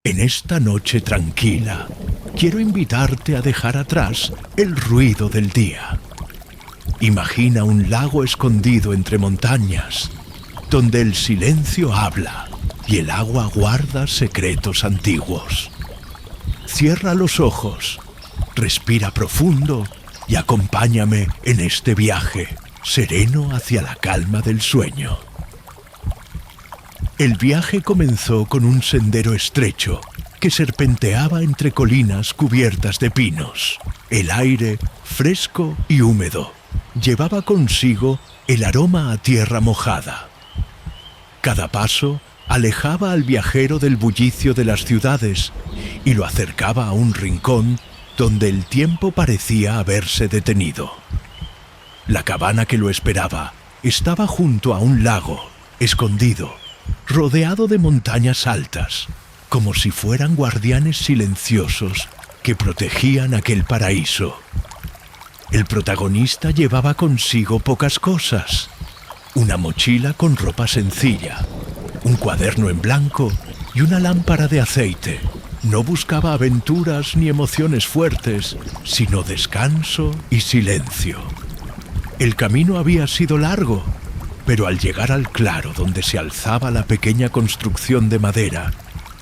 En esta noche tranquila, quiero invitarte a dejar atrás el ruido del día. Imagina un lago escondido entre montañas, donde el silencio habla y el agua guarda secretos antiguos. Cierra los ojos, respira profundo y acompáñame en este viaje sereno hacia la calma del sueño. El viaje comenzó con un sendero estrecho que serpenteaba entre colinas cubiertas de pinos. El aire, fresco y húmedo, llevaba consigo el aroma a tierra mojada. Cada paso alejaba al viajero del bullicio de las ciudades y lo acercaba a un rincón donde el tiempo parecía haberse detenido. La cabana que lo esperaba estaba junto a un lago, escondido, rodeado de montañas altas, como si fueran guardianes silenciosos que protegían aquel paraíso. El protagonista llevaba consigo pocas cosas: una mochila con ropa sencilla, un cuaderno en blanco y una lámpara de aceite. No buscaba aventuras ni emociones fuertes, sino descanso y silencio. El camino había sido largo, pero al llegar al claro donde se alzaba la pequeña construcción de madera,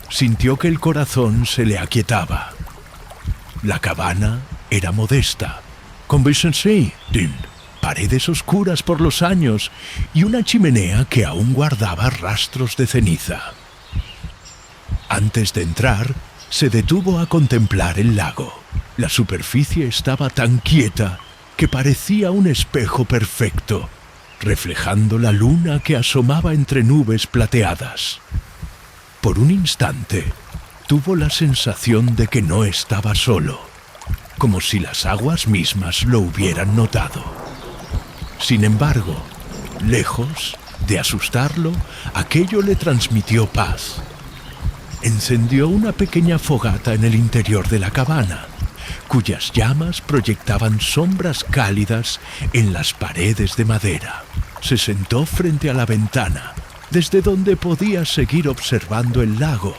sintió que el corazón se le aquietaba. La cabana era modesta, con paredes oscuras por los años y una chimenea que aún guardaba rastros de ceniza. Antes de entrar, se detuvo a contemplar el lago. La superficie estaba tan quieta que parecía un espejo perfecto, reflejando la luna que asomaba entre nubes plateadas. Por un instante, tuvo la sensación de que no estaba solo, como si las aguas mismas lo hubieran notado. Sin embargo, lejos de asustarlo, aquello le transmitió paz. Encendió una pequeña fogata en el interior de la cabana, cuyas llamas proyectaban sombras cálidas en las paredes de madera. Se sentó frente a la ventana, desde donde podía seguir observando el lago,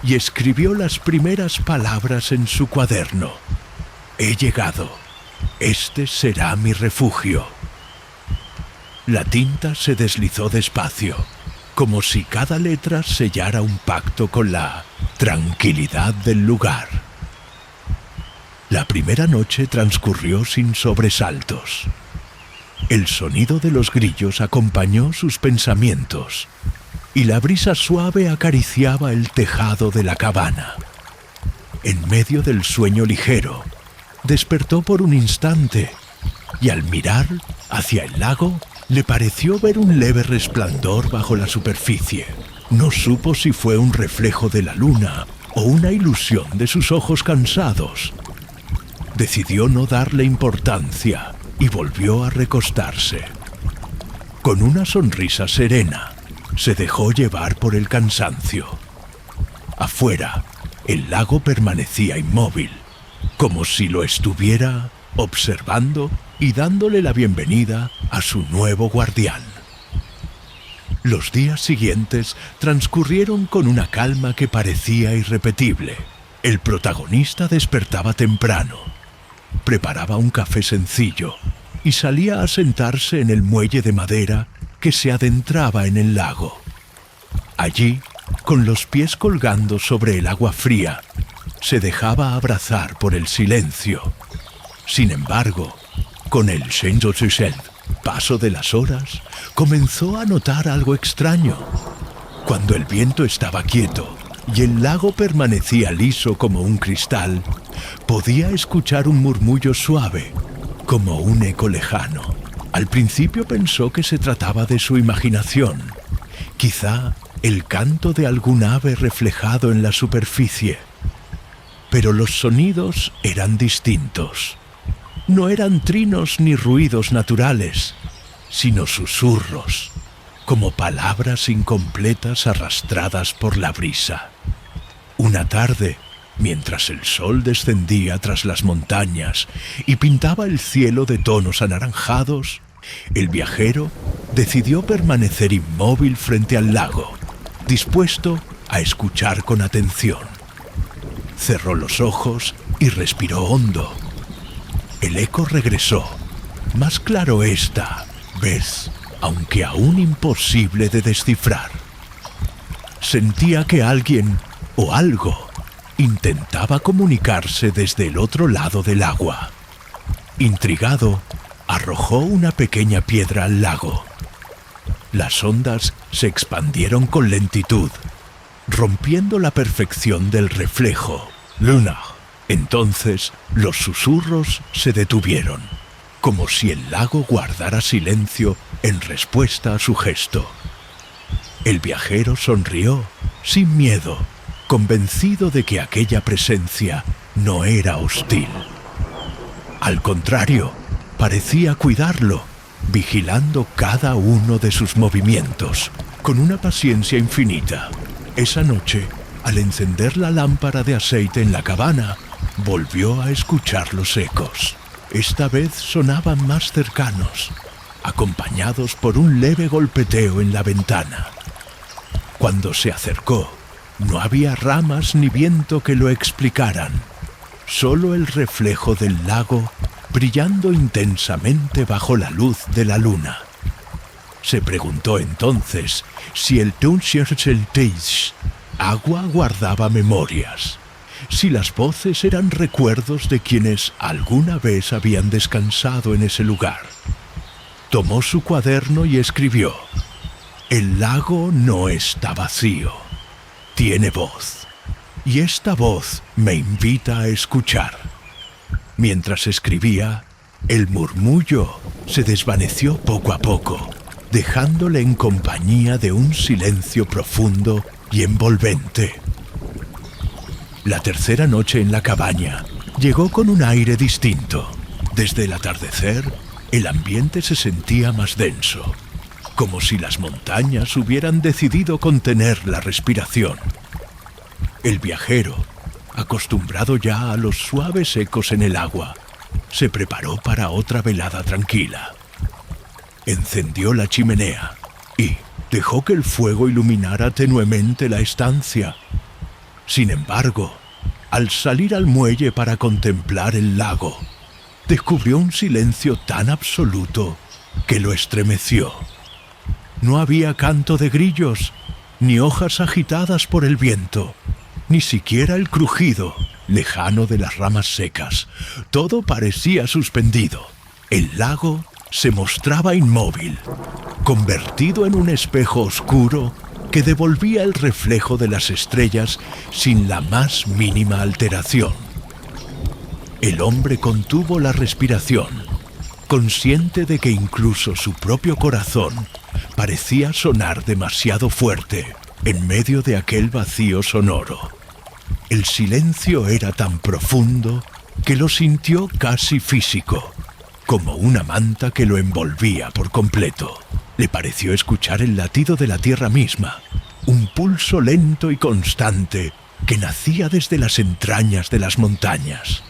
y escribió las primeras palabras en su cuaderno. He llegado. Este será mi refugio. La tinta se deslizó despacio, como si cada letra sellara un pacto con la tranquilidad del lugar. La primera noche transcurrió sin sobresaltos. El sonido de los grillos acompañó sus pensamientos, y la brisa suave acariciaba el tejado de la cabana. En medio del sueño ligero, despertó por un instante, y al mirar hacia el lago, le pareció ver un leve resplandor bajo la superficie. No supo si fue un reflejo de la luna o una ilusión de sus ojos cansados. Decidió no darle importancia y volvió a recostarse. Con una sonrisa serena, se dejó llevar por el cansancio. Afuera, el lago permanecía inmóvil, como si lo estuviera observando y dándole la bienvenida a su nuevo guardián. Los días siguientes transcurrieron con una calma que parecía irrepetible. El protagonista despertaba temprano, preparaba un café sencillo y salía a sentarse en el muelle de madera que se adentraba en el lago. Allí, con los pies colgando sobre el agua fría, se dejaba abrazar por el silencio. Sin embargo, con el paso de las horas, comenzó a notar algo extraño. Cuando el viento estaba quieto y el lago permanecía liso como un cristal, podía escuchar un murmullo suave, como un eco lejano. Al principio pensó que se trataba de su imaginación, quizá el canto de algún ave reflejado en la superficie. Pero los sonidos eran distintos. No eran trinos ni ruidos naturales, sino susurros, como palabras incompletas arrastradas por la brisa. Una tarde, mientras el sol descendía tras las montañas y pintaba el cielo de tonos anaranjados, el viajero decidió permanecer inmóvil frente al lago, dispuesto a escuchar con atención. Cerró los ojos y respiró hondo. El eco regresó, más claro esta vez, aunque aún imposible de descifrar. Sentía que alguien o algo intentaba comunicarse desde el otro lado del agua. Intrigado, arrojó una pequeña piedra al lago. Las ondas se expandieron con lentitud, rompiendo la perfección del reflejo. Luna. Entonces los susurros se detuvieron, como si el lago guardara silencio en respuesta a su gesto. El viajero sonrió, sin miedo, convencido de que aquella presencia no era hostil. Al contrario, parecía cuidarlo, vigilando cada uno de sus movimientos, con una paciencia infinita. Esa noche, al encender la lámpara de aceite en la cabana, volvió a escuchar los ecos. Esta vez sonaban más cercanos, acompañados por un leve golpeteo en la ventana. Cuando se acercó, no había ramas ni viento que lo explicaran, solo el reflejo del lago brillando intensamente bajo la luz de la luna. Se preguntó entonces si el agua guardaba memorias, si las voces eran recuerdos de quienes alguna vez habían descansado en ese lugar. Tomó su cuaderno y escribió: el lago no está vacío, tiene voz, y esta voz me invita a escuchar. Mientras escribía, el murmullo se desvaneció poco a poco, dejándole en compañía de un silencio profundo y envolvente. La tercera noche en la cabaña llegó con un aire distinto. Desde el atardecer, el ambiente se sentía más denso, como si las montañas hubieran decidido contener la respiración. El viajero, acostumbrado ya a los suaves ecos en el agua, se preparó para otra velada tranquila. Encendió la chimenea y dejó que el fuego iluminara tenuemente la estancia. Sin embargo, al salir al muelle para contemplar el lago, descubrió un silencio tan absoluto que lo estremeció. No había canto de grillos, ni hojas agitadas por el viento, ni siquiera el crujido lejano de las ramas secas. Todo parecía suspendido. El lago se mostraba inmóvil, convertido en un espejo oscuro que devolvía el reflejo de las estrellas sin la más mínima alteración. El hombre contuvo la respiración, consciente de que incluso su propio corazón parecía sonar demasiado fuerte en medio de aquel vacío sonoro. El silencio era tan profundo que lo sintió casi físico, como una manta que lo envolvía por completo. Le pareció escuchar el latido de la tierra misma, un pulso lento y constante que nacía desde las entrañas de las montañas.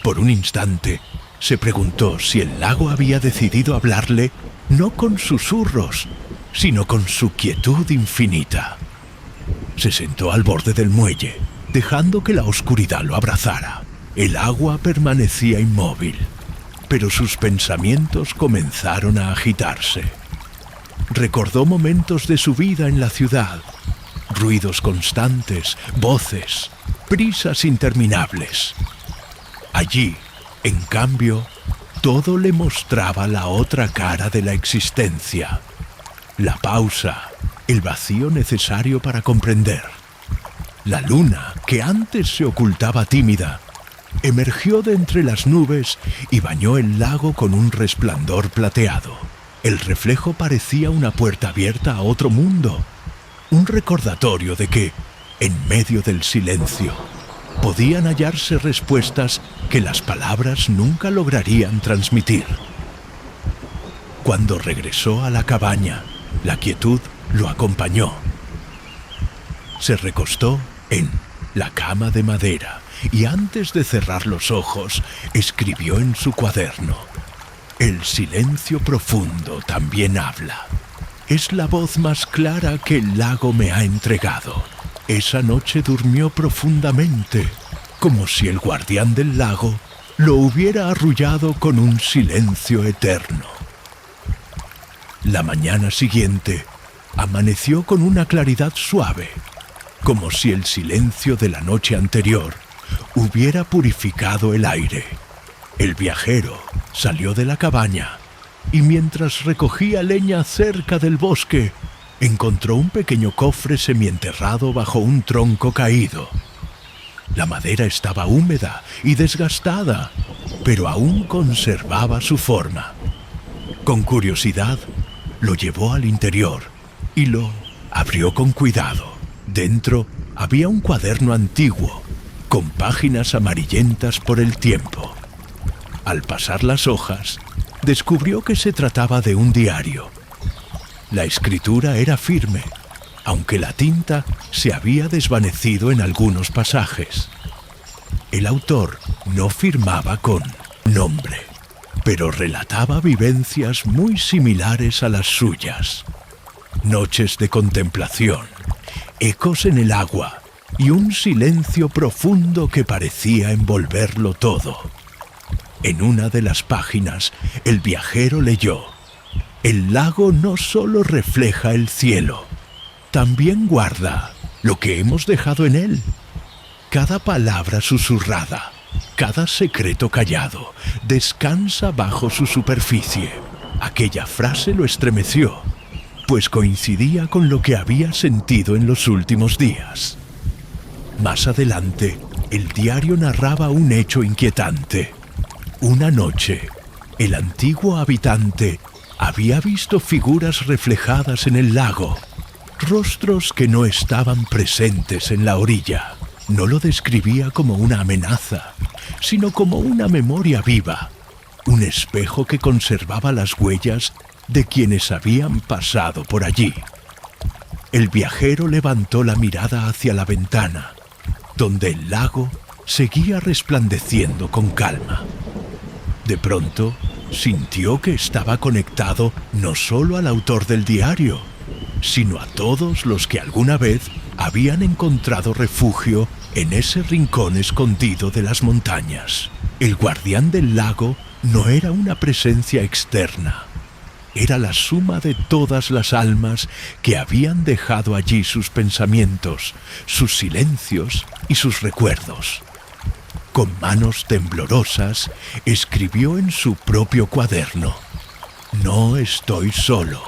Por un instante, se preguntó si el lago había decidido hablarle no con susurros, sino con su quietud infinita. Se sentó al borde del muelle, dejando que la oscuridad lo abrazara. El agua permanecía inmóvil, pero sus pensamientos comenzaron a agitarse. Recordó momentos de su vida en la ciudad, ruidos constantes, voces, prisas interminables. Allí, en cambio, todo le mostraba la otra cara de la existencia, la pausa, el vacío necesario para comprender. La luna, que antes se ocultaba tímida, emergió de entre las nubes y bañó el lago con un resplandor plateado. El reflejo parecía una puerta abierta a otro mundo, un recordatorio de que, en medio del silencio, podían hallarse respuestas que las palabras nunca lograrían transmitir. Cuando regresó a la cabaña, la quietud lo acompañó. Se recostó en la cama de madera y antes de cerrar los ojos, escribió en su cuaderno: el silencio profundo también habla. Es la voz más clara que el lago me ha entregado. Esa noche durmió profundamente, como si el guardián del lago lo hubiera arrullado con un silencio eterno. La mañana siguiente amaneció con una claridad suave, como si el silencio de la noche anterior hubiera purificado el aire. El viajero salió de la cabaña y mientras recogía leña cerca del bosque, encontró un pequeño cofre semienterrado bajo un tronco caído. La madera estaba húmeda y desgastada, pero aún conservaba su forma. Con curiosidad, lo llevó al interior y lo abrió con cuidado. Dentro había un cuaderno antiguo, con páginas amarillentas por el tiempo. Al pasar las hojas, descubrió que se trataba de un diario. La escritura era firme, aunque la tinta se había desvanecido en algunos pasajes. El autor no firmaba con nombre, pero relataba vivencias muy similares a las suyas. Noches de contemplación, ecos en el agua y un silencio profundo que parecía envolverlo todo. En una de las páginas, el viajero leyó: el lago no solo refleja el cielo, también guarda lo que hemos dejado en él. Cada palabra susurrada, cada secreto callado, descansa bajo su superficie. Aquella frase lo estremeció, pues coincidía con lo que había sentido en los últimos días. Más adelante, el diario narraba un hecho inquietante. Una noche, el antiguo habitante había visto figuras reflejadas en el lago, rostros que no estaban presentes en la orilla. No lo describía como una amenaza, sino como una memoria viva, un espejo que conservaba las huellas de quienes habían pasado por allí. El viajero levantó la mirada hacia la ventana, donde el lago seguía resplandeciendo con calma. De pronto, sintió que estaba conectado no solo al autor del diario, sino a todos los que alguna vez habían encontrado refugio en ese rincón escondido de las montañas. El guardián del lago no era una presencia externa, era la suma de todas las almas que habían dejado allí sus pensamientos, sus silencios y sus recuerdos. Con manos temblorosas, escribió en su propio cuaderno: no estoy solo.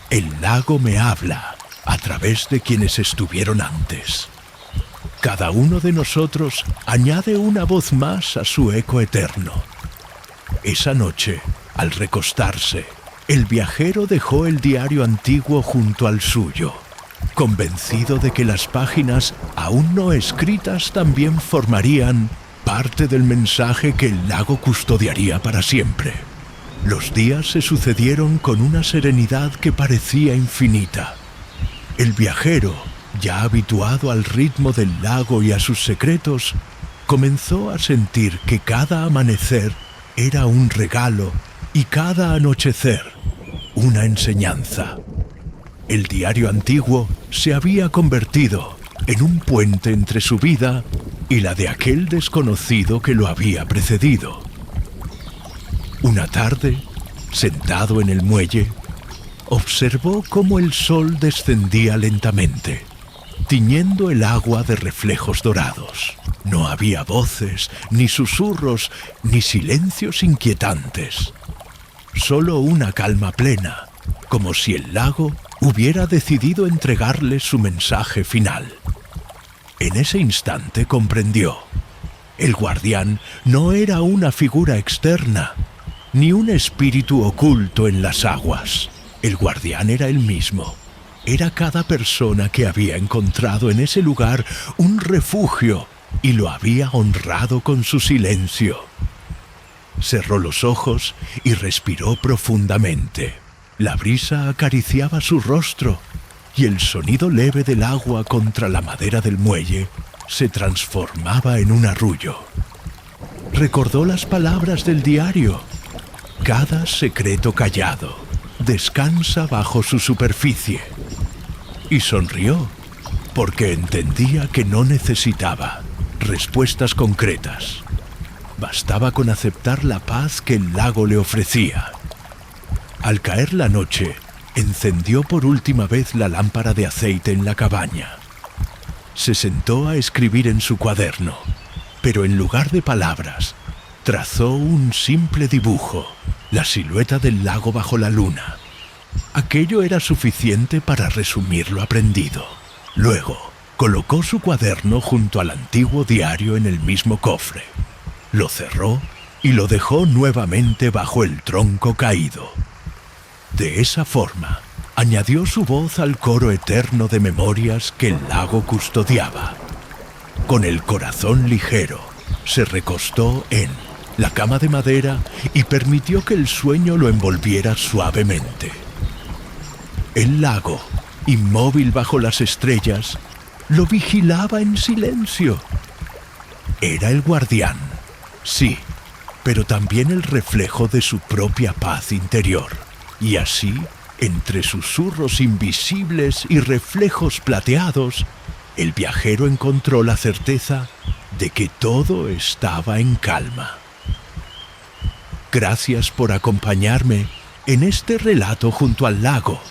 El lago me habla a través de quienes estuvieron antes. Cada uno de nosotros añade una voz más a su eco eterno. Esa noche, al recostarse, el viajero dejó el diario antiguo junto al suyo, convencido de que las páginas aún no escritas también formarían parte del mensaje que el lago custodiaría para siempre. Los días se sucedieron con una serenidad que parecía infinita. El viajero, ya habituado al ritmo del lago y a sus secretos, comenzó a sentir que cada amanecer era un regalo y cada anochecer una enseñanza. El diario antiguo se había convertido en un puente entre su vida y la de aquel desconocido que lo había precedido. Una tarde, sentado en el muelle, observó cómo el sol descendía lentamente, tiñendo el agua de reflejos dorados. No había voces, ni susurros, ni silencios inquietantes. Solo una calma plena, como si el lago hubiera decidido entregarle su mensaje final. En ese instante comprendió: el guardián no era una figura externa, ni un espíritu oculto en las aguas. El guardián era él mismo. Era cada persona que había encontrado en ese lugar un refugio y lo había honrado con su silencio. Cerró los ojos y respiró profundamente. La brisa acariciaba su rostro y el sonido leve del agua contra la madera del muelle se transformaba en un arrullo. Recordó las palabras del diario: cada secreto callado descansa bajo su superficie. Y sonrió. porque entendía que no necesitaba respuestas concretas. Bastaba con aceptar la paz que el lago le ofrecía. Al caer la noche, encendió por última vez la lámpara de aceite en la cabaña. Se sentó a escribir en su cuaderno, pero en lugar de palabras, trazó un simple dibujo, la silueta del lago bajo la luna. Aquello era suficiente para resumir lo aprendido. Luego, colocó su cuaderno junto al antiguo diario en el mismo cofre. Lo cerró y lo dejó nuevamente bajo el tronco caído. De esa forma, añadió su voz al coro eterno de memorias que el lago custodiaba. Con el corazón ligero, se recostó en la cama de madera y permitió que el sueño lo envolviera suavemente. El lago, inmóvil bajo las estrellas, lo vigilaba en silencio. Era el guardián, sí, pero también el reflejo de su propia paz interior. Y así, entre susurros invisibles y reflejos plateados, el viajero encontró la certeza de que todo estaba en calma. Gracias por acompañarme en este relato junto al lago.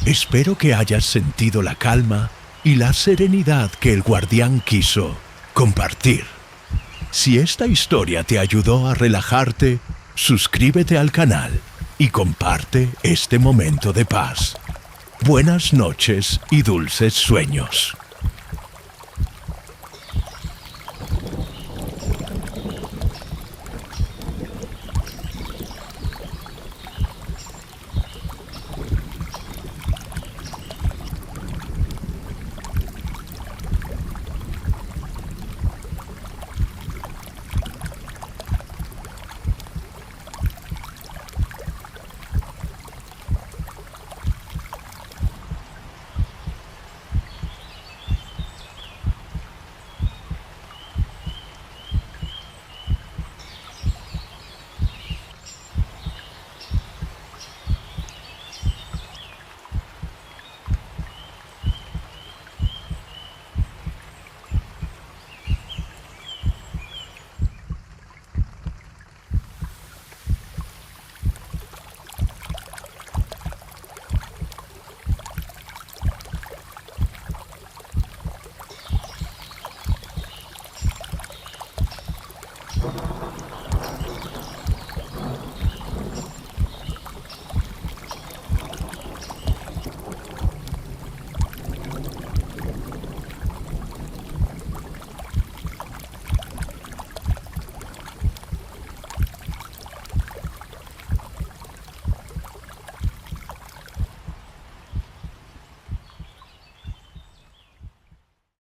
Espero que hayas sentido la calma y la serenidad que el guardián quiso compartir. Si esta historia te ayudó a relajarte, suscríbete al canal y comparte este momento de paz. Buenas noches y dulces sueños.